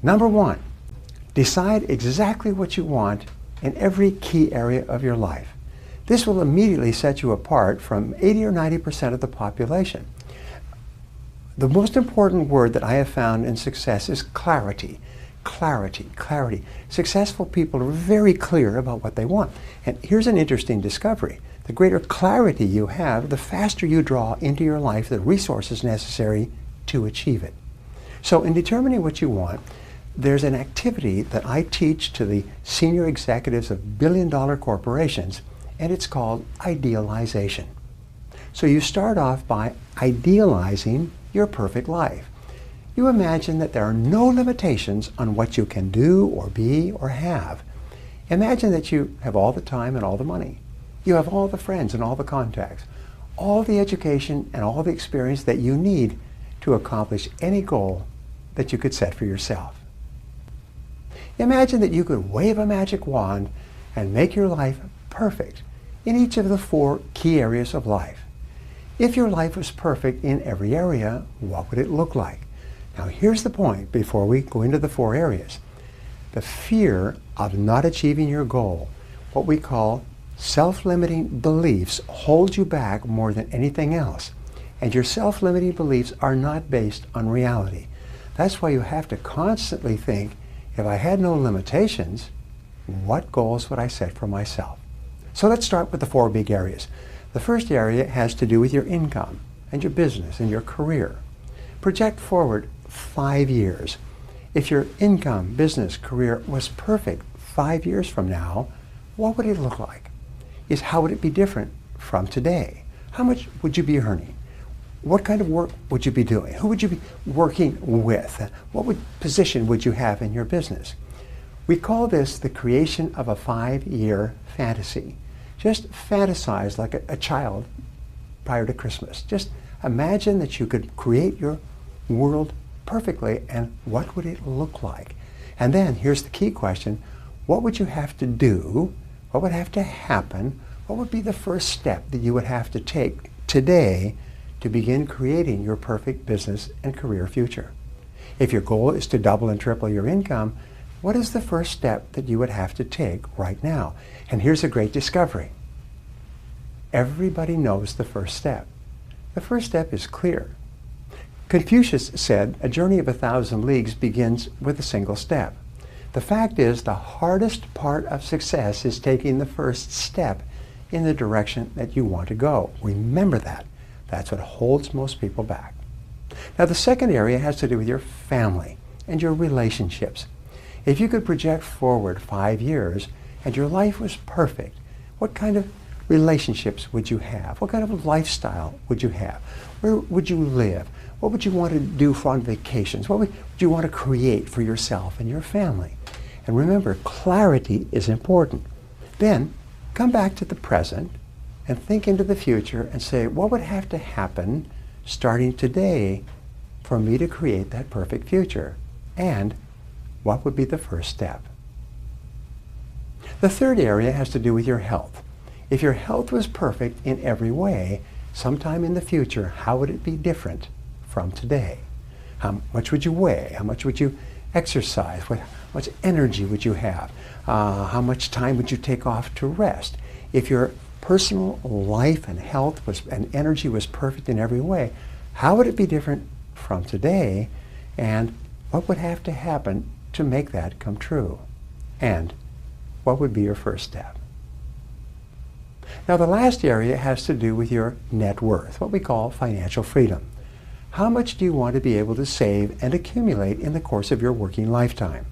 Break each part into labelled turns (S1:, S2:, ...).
S1: Number one, decide exactly what you want in every key area of your life. This will immediately set you apart from 80 or 90% of the population. The most important word that I have found in success is clarity. Clarity, clarity. Successful people are very clear about what they want. And here's an interesting discovery. The greater clarity you have, the faster you draw into your life the resources necessary to achieve it. So in determining what you want, there's an activity that I teach to the senior executives of billion-dollar corporations, and it's called idealization. So you start off by idealizing your perfect life. You imagine that there are no limitations on what you can do or be or have. Imagine that you have all the time and all the money. You have all the friends and all the contacts, all the education and all the experience that you need to accomplish any goal that you could set for yourself. Imagine that you could wave a magic wand and make your life perfect in each of the 4 key areas of life. If your life was perfect in every area, what would it look like? Now here's the point before we go into the 4 areas. The fear of not achieving your goal, what we call self-limiting beliefs, holds you back more than anything else. And your self-limiting beliefs are not based on reality. That's why you have to constantly think, if I had no limitations, what goals would I set for myself? So let's start with the 4 big areas. The first area has to do with your income and your business and your career. Project forward 5 years. If your income, business, career was perfect 5 years from now, what would it look like? How would it be different from today? How much would you be earning? What kind of work would you be doing? Who would you be working with? What position would you have in your business? We call this the creation of a 5-year fantasy. Just fantasize like a child prior to Christmas. Just imagine that you could create your world perfectly, and what would it look like? And then here's the key question. What would you have to do? What would have to happen? What would be the first step that you would have to take today to begin creating your perfect business and career future? If your goal is to double and triple your income, what is the first step that you would have to take right now? And here's a great discovery. Everybody knows the first step. The first step is clear. Confucius said, a journey of 1,000 leagues begins with a single step. The fact is, the hardest part of success is taking the first step in the direction that you want to go. Remember that. That's what holds most people back. Now, the second area has to do with your family and your relationships. If you could project forward 5 years and your life was perfect, what kind of relationships would you have? What kind of lifestyle would you have? Where would you live? What would you want to do on vacations? What would you want to create for yourself and your family? And remember, clarity is important. Then come back to the present and think into the future and say, what would have to happen starting today for me to create that perfect future? And what would be the first step? The third area has to do with your health. If your health was perfect in every way, sometime in the future, how would it be different from today? How much would you weigh? How much would you exercise? What much energy would you have? How much time would you take off to rest? If your personal life and health and energy was perfect in every way, how would it be different from today? And what would have to happen to make that come true? And what would be your first step? Now, the last area has to do with your net worth, what we call financial freedom. How much do you want to be able to save and accumulate in the course of your working lifetime?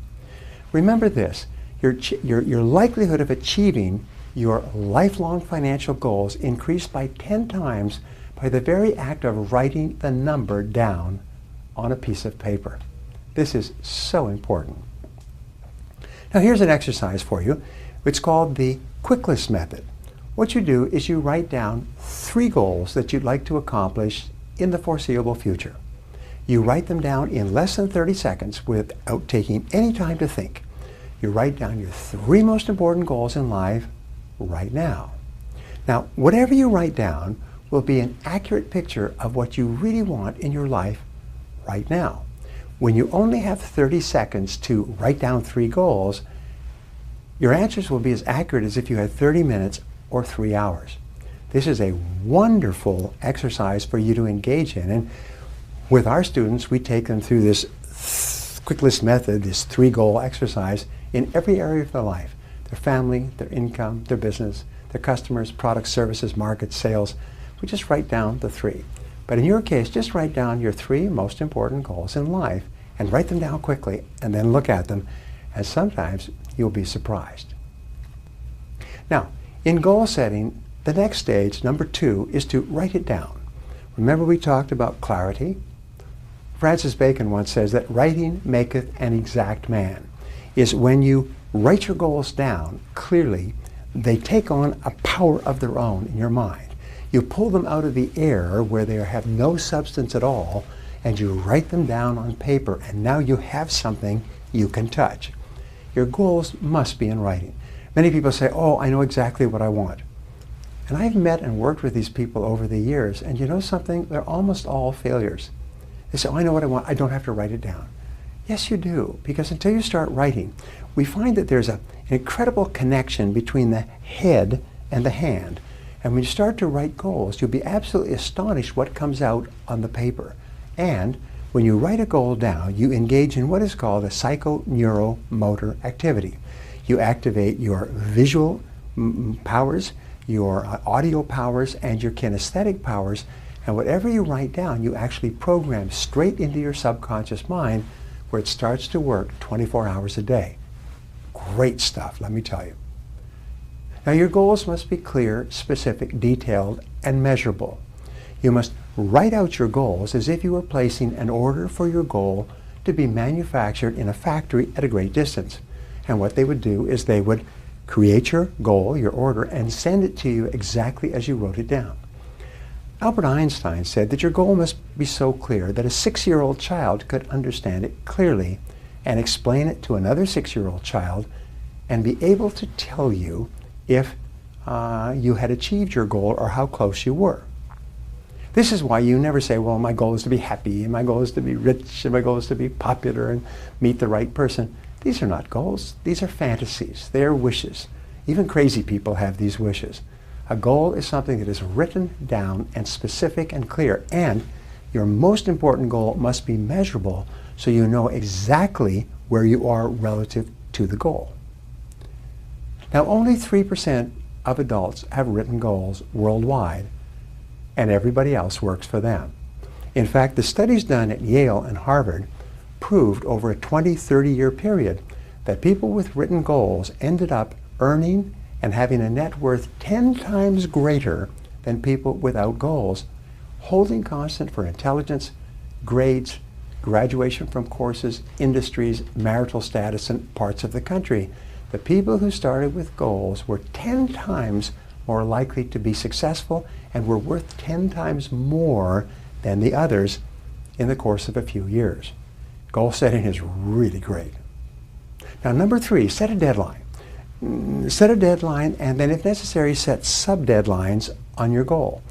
S1: Remember this, your likelihood of achieving your lifelong financial goals increased by 10 times by the very act of writing the number down on a piece of paper. This is so important. Now, here's an exercise for you. It's called the quick list method. What you do is you write down 3 goals that you'd like to accomplish in the foreseeable future. You write them down in less than 30 seconds without taking any time to think. You write down your 3 most important goals in life right now. Now, whatever you write down will be an accurate picture of what you really want in your life right now. when you only have 30 seconds to write down 3 goals, your answers will be as accurate as if you had 30 minutes or 3 hours. This is a wonderful exercise for you to engage in. And with our students, we take them through this quick list method, this 3-goal exercise in every area of their life: their family, their income, their business, their customers, products, services, markets, sales. We just write down the 3. But in your case, just write down your 3 most important goals in life and write them down quickly and then look at them, and sometimes you'll be surprised. Now, in goal setting, the next stage, number 2, is to write it down. Remember we talked about clarity? Francis Bacon once says that writing maketh an exact man. Is when you write your goals down clearly, they take on a power of their own in your mind. You pull them out of the air where they have no substance at all, and you write them down on paper, and now you have something you can touch. Your goals must be in writing. Many people say, oh, I know exactly what I want. And I've met and worked with these people over the years, and you know something? They're almost all failures. They say, oh, I know what I want. I don't have to write it down. Yes, you do, because until you start writing, we find that there's an incredible connection between the head and the hand. And when you start to write goals, you'll be absolutely astonished what comes out on the paper. And when you write a goal down, you engage in what is called a psychoneuromotor activity. You activate your visual powers, your audio powers, and your kinesthetic powers. And whatever you write down, you actually program straight into your subconscious mind, where it starts to work 24 hours a day. Great stuff, let me tell you. Now, your goals must be clear, specific, detailed, and measurable. You must write out your goals as if you were placing an order for your goal to be manufactured in a factory at a great distance. And what they would do is they would create your goal, your order, and send it to you exactly as you wrote it down. Albert Einstein said that your goal must be so clear that a 6-year-old child could understand it clearly and explain it to another 6-year-old child and be able to tell you if you had achieved your goal or how close you were. This is why you never say, well, my goal is to be happy, and my goal is to be rich, and my goal is to be popular and meet the right person. These are not goals. These are fantasies. They are wishes. Even crazy people have these wishes. A goal is something that is written down and specific and clear, and your most important goal must be measurable so you know exactly where you are relative to the goal. Now, only 3% of adults have written goals worldwide, and everybody else works for them. In fact, the studies done at Yale and Harvard proved over a 20-30-year period that people with written goals ended up earning and having a net worth 10 times greater than people without goals, holding constant for intelligence, grades, graduation from courses, industries, marital status, and parts of the country. The people who started with goals were 10 times more likely to be successful and were worth 10 times more than the others in the course of a few years. Goal setting is really great. Now, number 3, set a deadline. Set a deadline, and then if necessary, set sub-deadlines on your goal.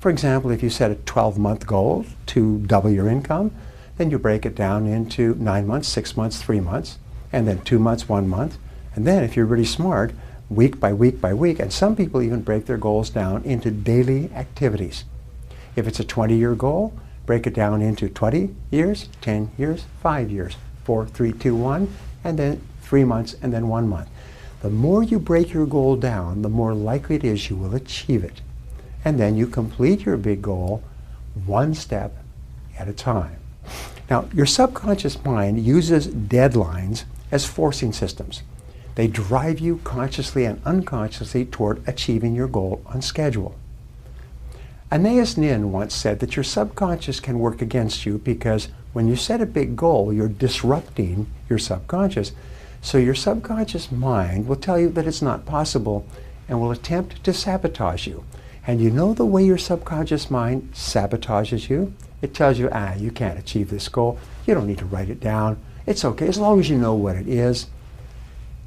S1: For example, if you set a 12-month goal to double your income, then you break it down into 9 months, 6 months, 3 months, and then 2 months, 1 month. And then if you're really smart, week by week by week, and some people even break their goals down into daily activities. If it's a 20-year goal, break it down into 20 years, 10 years, 5 years, 4, 3, 2, 1, and then 3 months, and then 1 month. The more you break your goal down, the more likely it is you will achieve it. And then you complete your big goal one step at a time. Now, your subconscious mind uses deadlines as forcing systems. They drive you consciously and unconsciously toward achieving your goal on schedule. Anais Nin once said that your subconscious can work against you because when you set a big goal, you're disrupting your subconscious. So your subconscious mind will tell you that it's not possible and will attempt to sabotage you. And you know the way your subconscious mind sabotages you? It tells you, you can't achieve this goal. You don't need to write it down. It's okay, as long as you know what it is.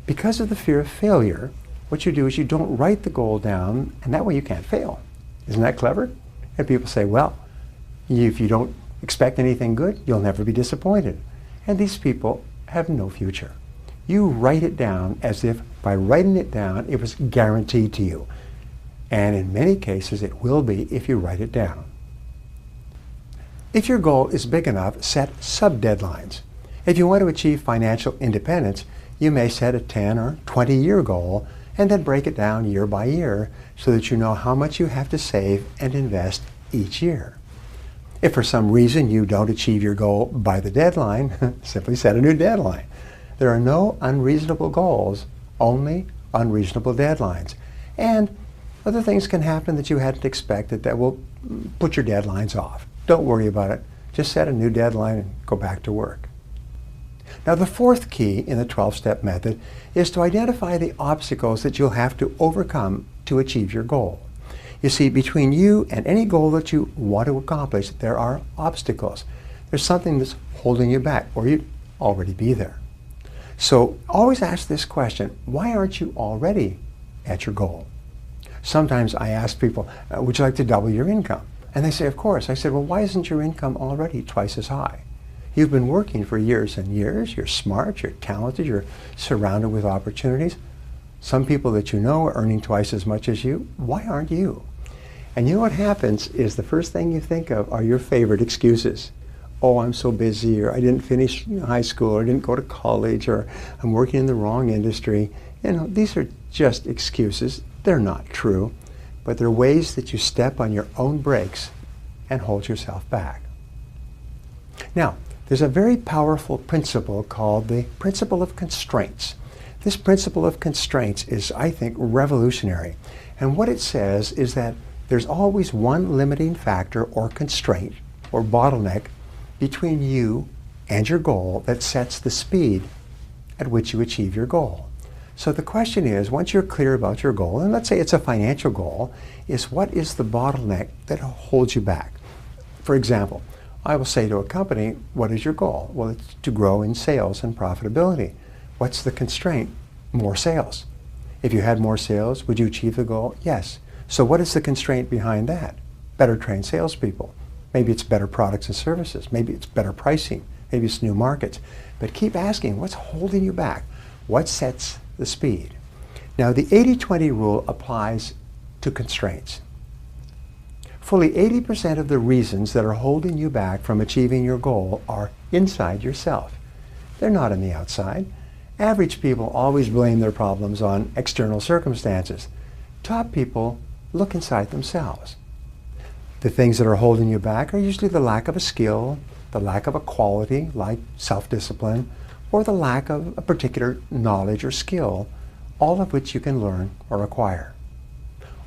S1: Because of the fear of failure, what you do is you don't write the goal down, and that way you can't fail. Isn't that clever? And people say, well, if you don't expect anything good, you'll never be disappointed. And these people have no future. You write it down as if by writing it down it was guaranteed to you. And in many cases it will be if you write it down. If your goal is big enough, set sub-deadlines. If you want to achieve financial independence, you may set a 10 or 20-year goal and then break it down year by year so that you know how much you have to save and invest each year. If for some reason you don't achieve your goal by the deadline, simply set a new deadline. There are no unreasonable goals, only unreasonable deadlines. And other things can happen that you hadn't expected that will put your deadlines off. Don't worry about it. Just set a new deadline and go back to work. Now, the fourth key in the 12-step method is to identify the obstacles that you'll have to overcome to achieve your goal. You see, between you and any goal that you want to accomplish, there are obstacles. There's something that's holding you back, or you'd already be there. So always ask this question: why aren't you already at your goal? Sometimes I ask people, would you like to double your income? And they say, of course. I said, well, why isn't your income already twice as high? You've been working for years and years. You're smart, you're talented, you're surrounded with opportunities. Some people that you know are earning twice as much as you. Why aren't you? And you know what happens is the first thing you think of are your favorite excuses. Oh, I'm so busy, or I didn't finish high school, or I didn't go to college, or I'm working in the wrong industry. You know, these are just excuses. They're not true, but they're ways that you step on your own brakes and hold yourself back. Now, there's a very powerful principle called the principle of constraints. This principle of constraints is, I think, revolutionary. And what it says is that there's always one limiting factor or constraint or bottleneck between you and your goal that sets the speed at which you achieve your goal. So the question is, once you're clear about your goal, and let's say it's a financial goal, is what is the bottleneck that holds you back? For example, I will say to a company, what is your goal? Well, it's to grow in sales and profitability. What's the constraint? More sales. If you had more sales, would you achieve the goal? Yes. So what is the constraint behind that? Better trained salespeople. Maybe it's better products and services. Maybe it's better pricing. Maybe it's new markets. But keep asking, what's holding you back? What sets the speed? Now, the 80-20 rule applies to constraints. Fully 80% of the reasons that are holding you back from achieving your goal are inside yourself. They're not on the outside. Average people always blame their problems on external circumstances. Top people look inside themselves. The things that are holding you back are usually the lack of a skill, the lack of a quality like self-discipline, or the lack of a particular knowledge or skill, all of which you can learn or acquire.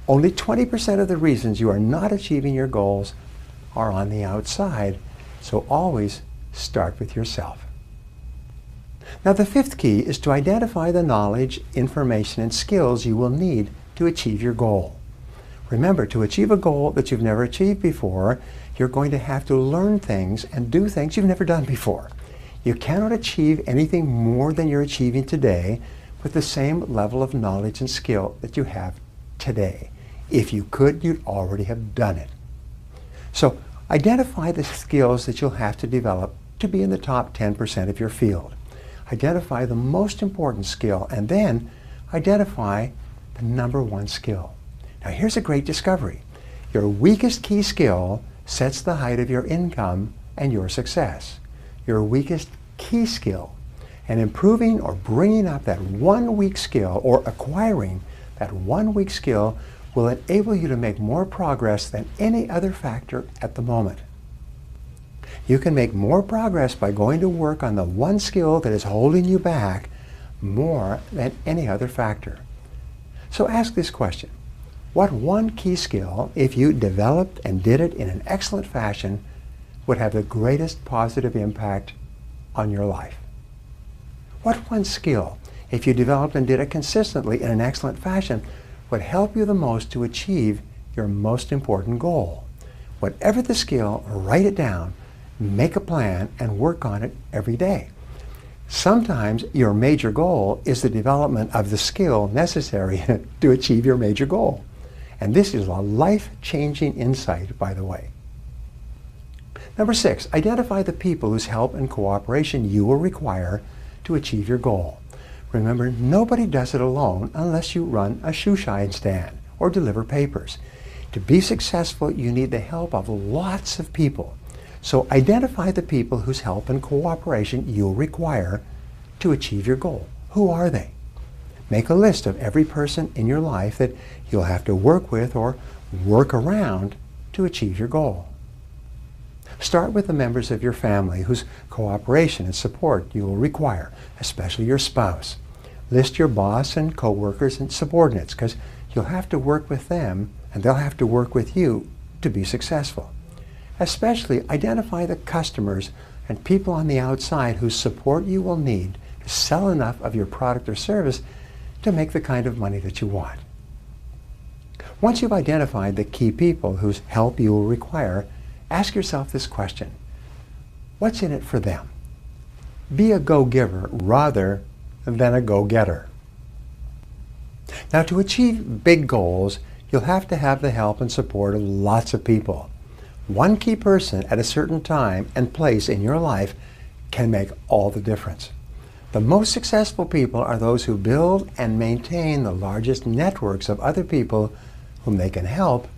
S1: Only 20% of the reasons you are not achieving your goals are on the outside, so always start with yourself. Now, the fifth key is to identify the knowledge, information, and skills you will need to achieve your goal. Remember, to achieve a goal that you've never achieved before, you're going to have to learn things and do things you've never done before. You cannot achieve anything more than you're achieving today with the same level of knowledge and skill that you have today. If you could, you'd already have done it. So identify the skills that you'll have to develop to be in the top 10% of your field. Identify the most important skill, and then identify the number one skill. Now, here's a great discovery. Your weakest key skill sets the height of your income and your success. Your weakest key skill. And improving or bringing up that one weak skill or acquiring that one weak skill will enable you to make more progress than any other factor at the moment. You can make more progress by going to work on the one skill that is holding you back more than any other factor. So ask this question: what one key skill, if you developed and did it in an excellent fashion, would have the greatest positive impact on your life? What one skill, if you developed and did it consistently in an excellent fashion, would help you the most to achieve your most important goal? Whatever the skill, write it down, make a plan, and work on it every day. Sometimes your major goal is the development of the skill necessary to achieve your major goal. And this is a life-changing insight, by the way. Number 6, identify the people whose help and cooperation you will require to achieve your goal. Remember, nobody does it alone unless you run a shoe shine stand or deliver papers. To be successful, you need the help of lots of people. So identify the people whose help and cooperation you'll require to achieve your goal. Who are they? Make a list of every person in your life that you'll have to work with or work around to achieve your goal. Start with the members of your family whose cooperation and support you will require, especially your spouse. List your boss and co-workers and subordinates, because you'll have to work with them and they'll have to work with you to be successful. Especially identify the customers and people on the outside whose support you will need to sell enough of your product or service to make the kind of money that you want. Once you've identified the key people whose help you will require, ask yourself this question: what's in it for them? Be a go-giver rather than a go-getter. Now, to achieve big goals, you'll have to have the help and support of lots of people. One key person at a certain time and place in your life can make all the difference. The most successful people are those who build and maintain the largest networks of other people whom they can help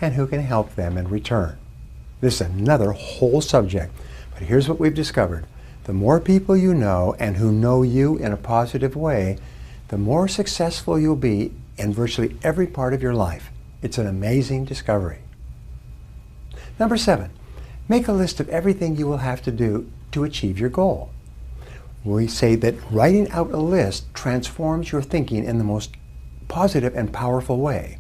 S1: and who can help them in return. This is another whole subject, but here's what we've discovered. The more people you know and who know you in a positive way, the more successful you'll be in virtually every part of your life. It's an amazing discovery. Number 7, make a list of everything you will have to do to achieve your goal. We say that writing out a list transforms your thinking in the most positive and powerful way.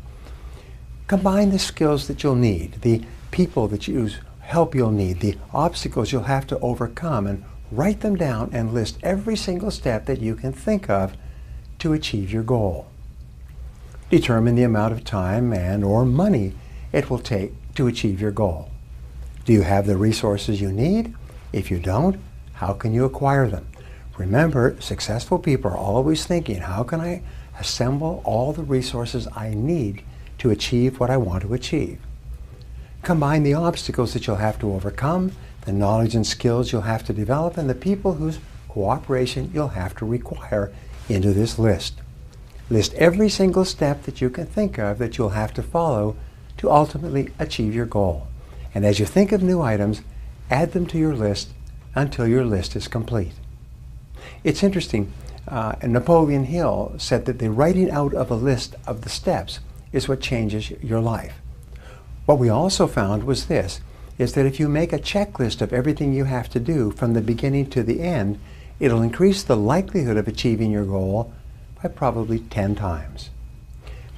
S1: Combine the skills that you'll need, the people that help you'll need, the obstacles you'll have to overcome, and write them down and list every single step that you can think of to achieve your goal. Determine the amount of time and or money it will take to achieve your goal. Do you have the resources you need? If you don't, how can you acquire them? Remember, successful people are always thinking, how can I assemble all the resources I need to achieve what I want to achieve? Combine the obstacles that you'll have to overcome, the knowledge and skills you'll have to develop, and the people whose cooperation you'll have to require into this list. List every single step that you can think of that you'll have to follow to ultimately achieve your goal. And as you think of new items, add them to your list until your list is complete. It's interesting, Napoleon Hill said that the writing out of a list of the steps is what changes your life. What we also found was this, is that if you make a checklist of everything you have to do from the beginning to the end, it'll increase the likelihood of achieving your goal by probably 10 times.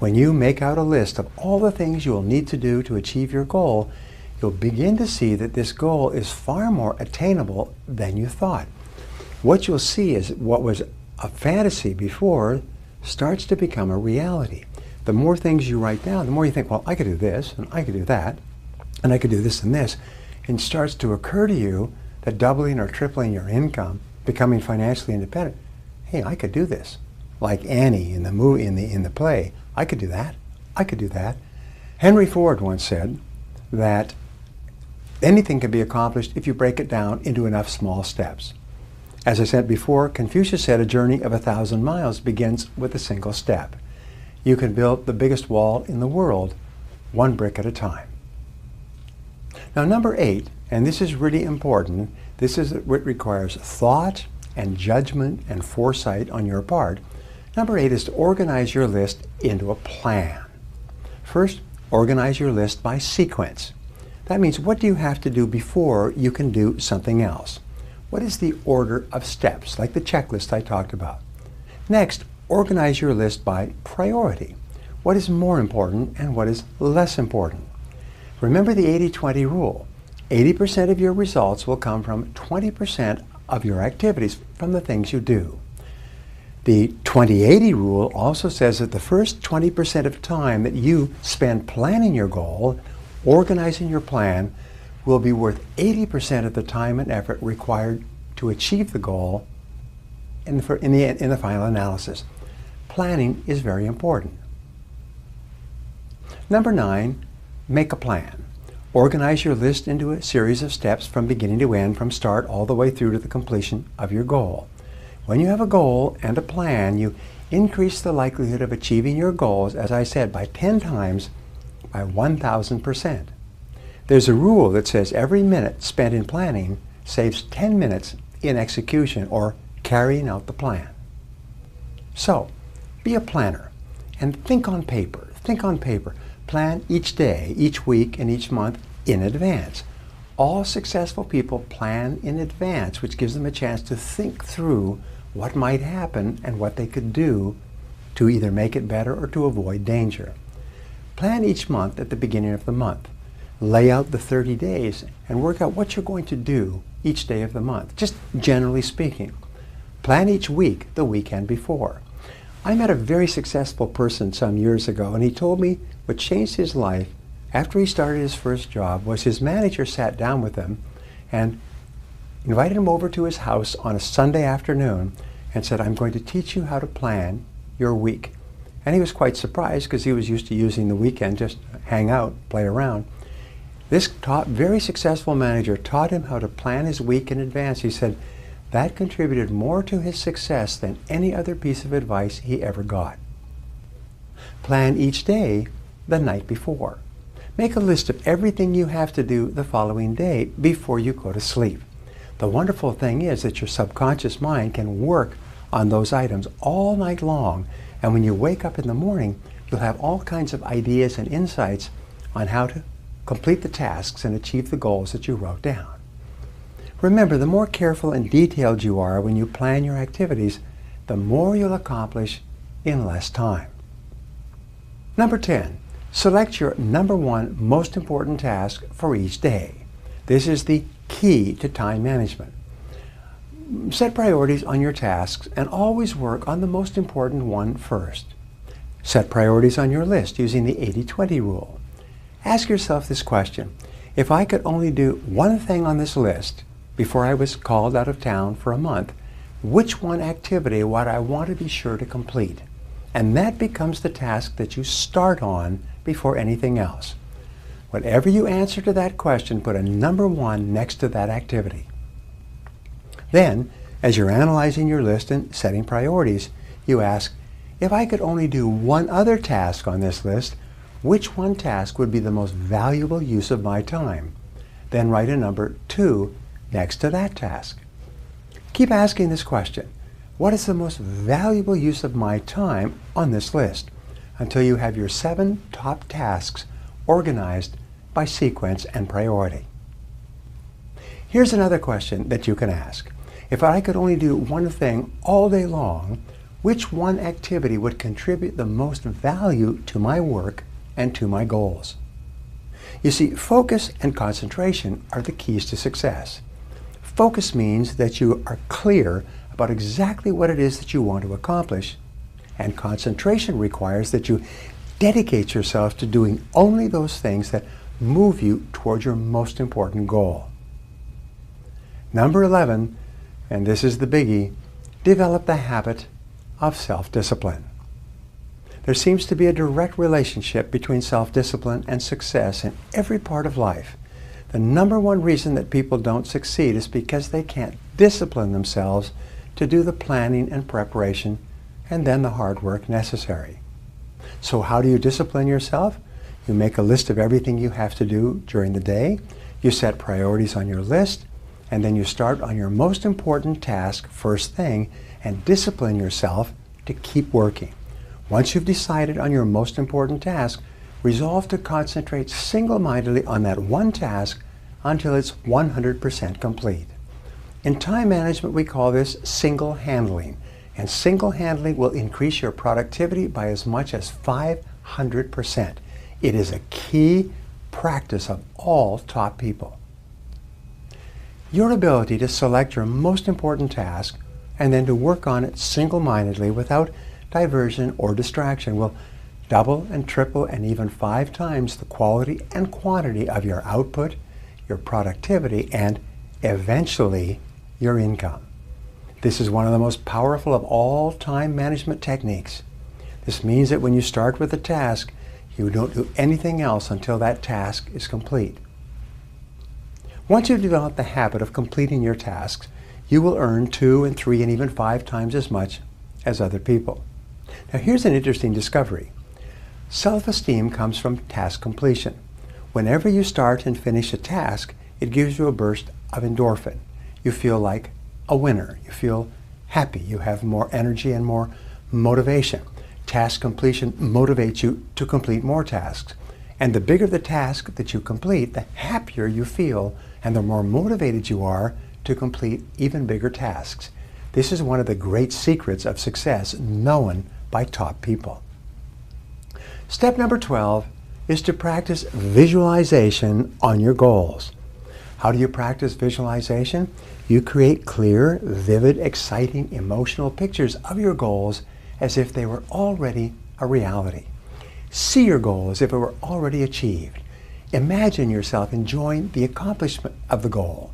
S1: When you make out a list of all the things you'll need to do to achieve your goal, you'll begin to see that this goal is far more attainable than you thought. What you'll see is what was a fantasy before starts to become a reality. The more things you write down, the more you think, well, I could do this, and I could do that, and I could do this and this. And it starts to occur to you that doubling or tripling your income, becoming financially independent, hey, I could do this. Like Annie in the movie, in the play, I could do that. I could do that. Henry Ford once said that anything can be accomplished if you break it down into enough small steps. As I said before, Confucius said a journey of 1,000 miles begins with a single step. You can build the biggest wall in the world, one brick at a time. Now, number 8, and this is really important, this is what requires thought and judgment and foresight on your part. Number 8 is to organize your list into a plan. First, organize your list by sequence. That means, what do you have to do before you can do something else? What is the order of steps, like the checklist I talked about? Next, organize your list by priority. What is more important and what is less important? Remember the 80-20 rule. 80% of your results will come from 20% of your activities, from the things you do. The 20-80 rule also says that the first 20% of time that you spend planning your goal, organizing your plan, will be worth 80% of the time and effort required to achieve the goal in the final analysis. Planning is very important. Number 9, make a plan. Organize your list into a series of steps from beginning to end, from start all the way through to the completion of your goal. When you have a goal and a plan, you increase the likelihood of achieving your goals, as I said, by 10 times, by 1,000%. There's a rule that says every minute spent in planning saves 10 minutes in execution or carrying out the plan. So, be a planner and think on paper. Think on paper. Plan each day, each week, and each month in advance. All successful people plan in advance, which gives them a chance to think through what might happen and what they could do to either make it better or to avoid danger. Plan each month at the beginning of the month. Lay out the 30 days and work out what you're going to do each day of the month, just generally speaking. Plan each week the weekend before. I met a very successful person some years ago, and he told me what changed his life after he started his first job was his manager sat down with him and invited him over to his house on a Sunday afternoon and said, "I'm going to teach you how to plan your week." And he was quite surprised because he was used to using the weekend just to hang out, play around. This very successful manager taught him how to plan his week in advance. He said that contributed more to his success than any other piece of advice he ever got. Plan each day the night before. Make a list of everything you have to do the following day before you go to sleep. The wonderful thing is that your subconscious mind can work on those items all night long, and when you wake up in the morning, you'll have all kinds of ideas and insights on how to complete the tasks and achieve the goals that you wrote down. Remember, the more careful and detailed you are when you plan your activities, the more you'll accomplish in less time. Number 10, select your number one most important task for each day. This is the key to time management. Set priorities on your tasks and always work on the most important one first. Set priorities on your list using the 80-20 rule. Ask yourself this question: if I could only do one thing on this list before I was called out of town for a month, which one activity would I want to be sure to complete? And that becomes the task that you start on before anything else. Whatever you answer to that question, put a number one next to that activity. Then, as you're analyzing your list and setting priorities, you ask, if I could only do one other task on this list, which one task would be the most valuable use of my time? Then write a number 2 next to that task. Keep asking this question: what is the most valuable use of my time on this list? Until you have your 7 top tasks organized by sequence and priority. Here's another question that you can ask. If I could only do one thing all day long, which one activity would contribute the most value to my work and to my goals? You see, focus and concentration are the keys to success. Focus means that you are clear about exactly what it is that you want to accomplish, and concentration requires that you dedicate yourself to doing only those things that move you toward your most important goal. Number 11, and this is the biggie, develop the habit of self-discipline. There seems to be a direct relationship between self-discipline and success in every part of life. The number one reason that people don't succeed is because they can't discipline themselves to do the planning and preparation and then the hard work necessary. So how do you discipline yourself? You make a list of everything you have to do during the day, you set priorities on your list, and then you start on your most important task first thing and discipline yourself to keep working. Once you've decided on your most important task, resolve to concentrate single-mindedly on that one task until it's 100% complete. In time management, we call this single-handling, and single-handling will increase your productivity by as much as 500%. It is a key practice of all top people. Your ability to select your most important task and then to work on it single-mindedly without diversion or distraction will double and triple and even 5 times the quality and quantity of your output, your productivity, and eventually your income. This is one of the most powerful of all time management techniques. This means that when you start with a task, you don't do anything else until that task is complete. Once you've developed the habit of completing your tasks, you will earn 2 and 3 and even 5 times as much as other people. Now here's an interesting discovery. Self-esteem comes from task completion. Whenever you start and finish a task, it gives you a burst of endorphin. You feel like a winner. You feel happy. You have more energy and more motivation. Task completion motivates you to complete more tasks. And the bigger the task that you complete, the happier you feel and the more motivated you are to complete even bigger tasks. This is one of the great secrets of success known by top people. Step number 12 is to practice visualization on your goals. How do you practice visualization? You create clear, vivid, exciting, emotional pictures of your goals as if they were already a reality. See your goal as if it were already achieved. Imagine yourself enjoying the accomplishment of the goal.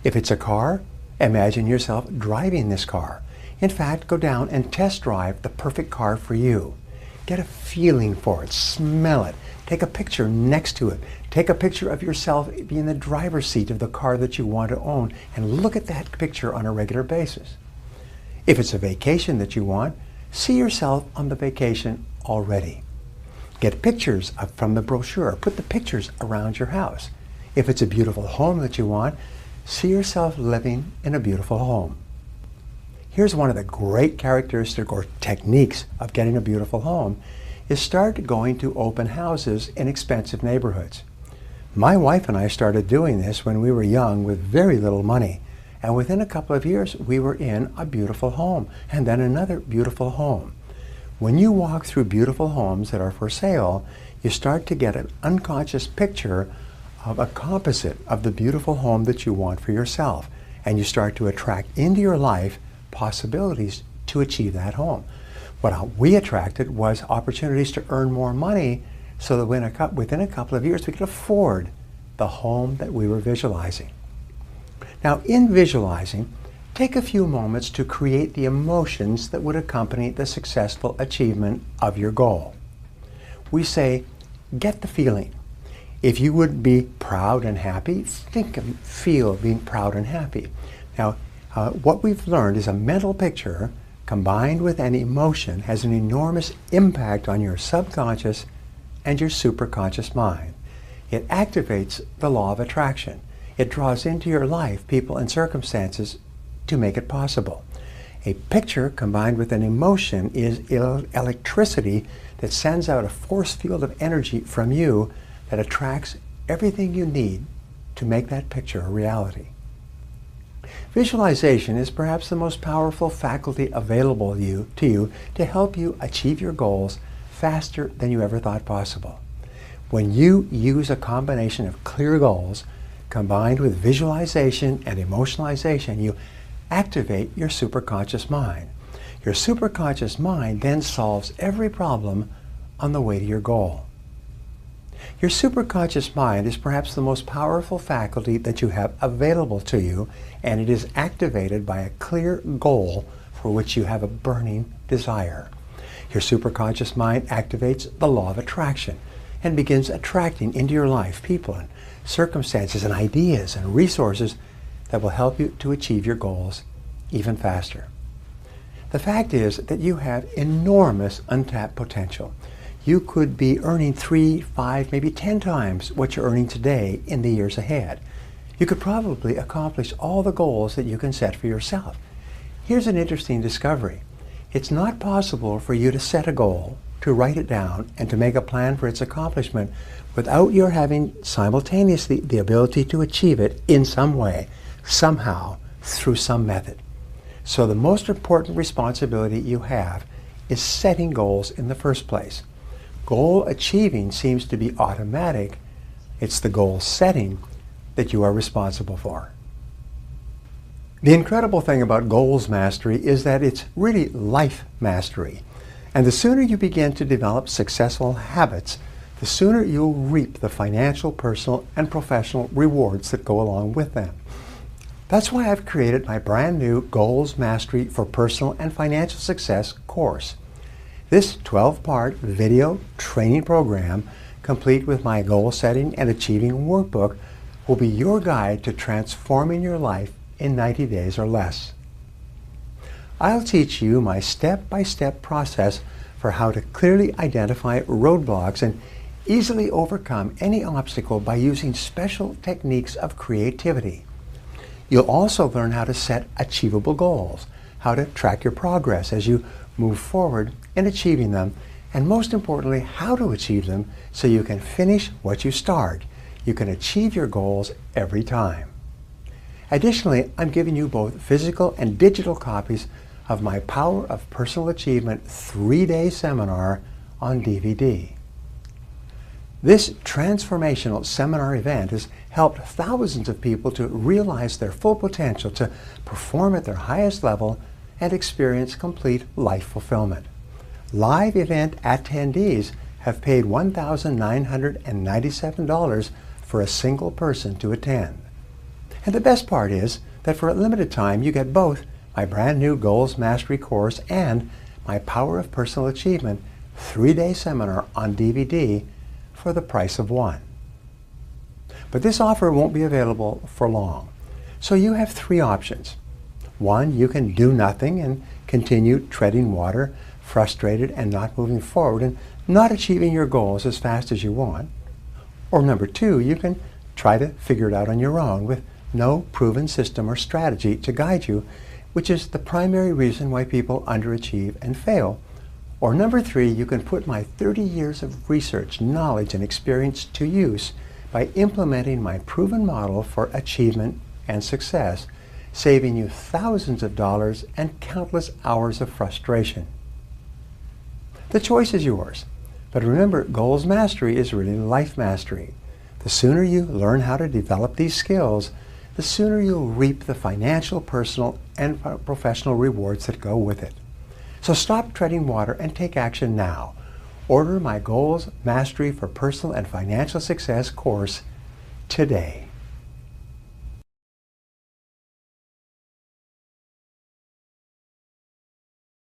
S1: If it's a car, imagine yourself driving this car. In fact, go down and test drive the perfect car for you. Get a feeling for it, smell it, take a picture next to it. Take a picture of yourself being in the driver's seat of the car that you want to own and look at that picture on a regular basis. If it's a vacation that you want, see yourself on the vacation already. Get pictures from the brochure. Put the pictures around your house. If it's a beautiful home that you want, see yourself living in a beautiful home. Here's one of the great characteristics or techniques of getting a beautiful home is start going to open houses in expensive neighborhoods. My wife and I started doing this when we were young with very little money. And within a couple of years, we were in a beautiful home and then another beautiful home. When you walk through beautiful homes that are for sale, you start to get an unconscious picture of a composite of the beautiful home that you want for yourself. And you start to attract into your life possibilities to achieve that home. What we attracted was opportunities to earn more money so that within a couple of years we could afford the home that we were visualizing. Now in visualizing, take a few moments to create the emotions that would accompany the successful achievement of your goal. We say, get the feeling. If you would be proud and happy, think and feel being proud and happy. Now, what we've learned is a mental picture combined with an emotion has an enormous impact on your subconscious and your superconscious mind. It activates the law of attraction. It draws into your life people and circumstances to make it possible. A picture combined with an emotion is electricity that sends out a force field of energy from you that attracts everything you need to make that picture a reality. Visualization is perhaps the most powerful faculty available to you to help you achieve your goals faster than you ever thought possible. When you use a combination of clear goals combined with visualization and emotionalization, you activate your superconscious mind. Your superconscious mind then solves every problem on the way to your goal. Your superconscious mind is perhaps the most powerful faculty that you have available to you, and it is activated by a clear goal for which you have a burning desire. Your superconscious mind activates the law of attraction and begins attracting into your life people and circumstances and ideas and resources that will help you to achieve your goals even faster. The fact is that you have enormous untapped potential. You could be earning 3, 5, maybe 10 times what you're earning today in the years ahead. You could probably accomplish all the goals that you can set for yourself. Here's an interesting discovery. It's not possible for you to set a goal, to write it down, and to make a plan for its accomplishment without your having simultaneously the ability to achieve it in some way, somehow, through some method. So the most important responsibility you have is setting goals in the first place. Goal achieving seems to be automatic. It's the goal setting that you are responsible for. The incredible thing about goals mastery is that it's really life mastery. And the sooner you begin to develop successful habits, the sooner you'll reap the financial, personal, and professional rewards that go along with them. That's why I've created my brand new Goals Mastery for Personal and Financial Success course. This 12-part video training program, complete with my goal setting and achieving workbook, will be your guide to transforming your life in 90 days or less. I'll teach you my step-by-step process for how to clearly identify roadblocks and easily overcome any obstacle by using special techniques of creativity. You'll also learn how to set achievable goals, how to track your progress as you move forward in achieving them, and most importantly, how to achieve them so you can finish what you start. You can achieve your goals every time. Additionally, I'm giving you both physical and digital copies of my Power of Personal Achievement 3-day seminar on DVD. This transformational seminar event has helped thousands of people to realize their full potential, to perform at their highest level, and experience complete life fulfillment. Live event attendees have paid $1,997 for a single person to attend. And the best part is that for a limited time you get both my brand new Goals Mastery course and my Power of Personal Achievement 3-day seminar on DVD for the price of one. But this offer won't be available for long. So you have 3 options. 1, you can do nothing and continue treading water, frustrated and not moving forward and not achieving your goals as fast as you want. Or number 2, you can try to figure it out on your own with no proven system or strategy to guide you, which is the primary reason why people underachieve and fail. Or number 3, you can put my 30 years of research, knowledge, and experience to use by implementing my proven model for achievement and success, saving you thousands of dollars and countless hours of frustration. The choice is yours. But remember, Goals Mastery is really life mastery. The sooner you learn how to develop these skills, the sooner you'll reap the financial, personal, and professional rewards that go with it. So stop treading water and take action now. Order my Goals Mastery for Personal and Financial Success course today.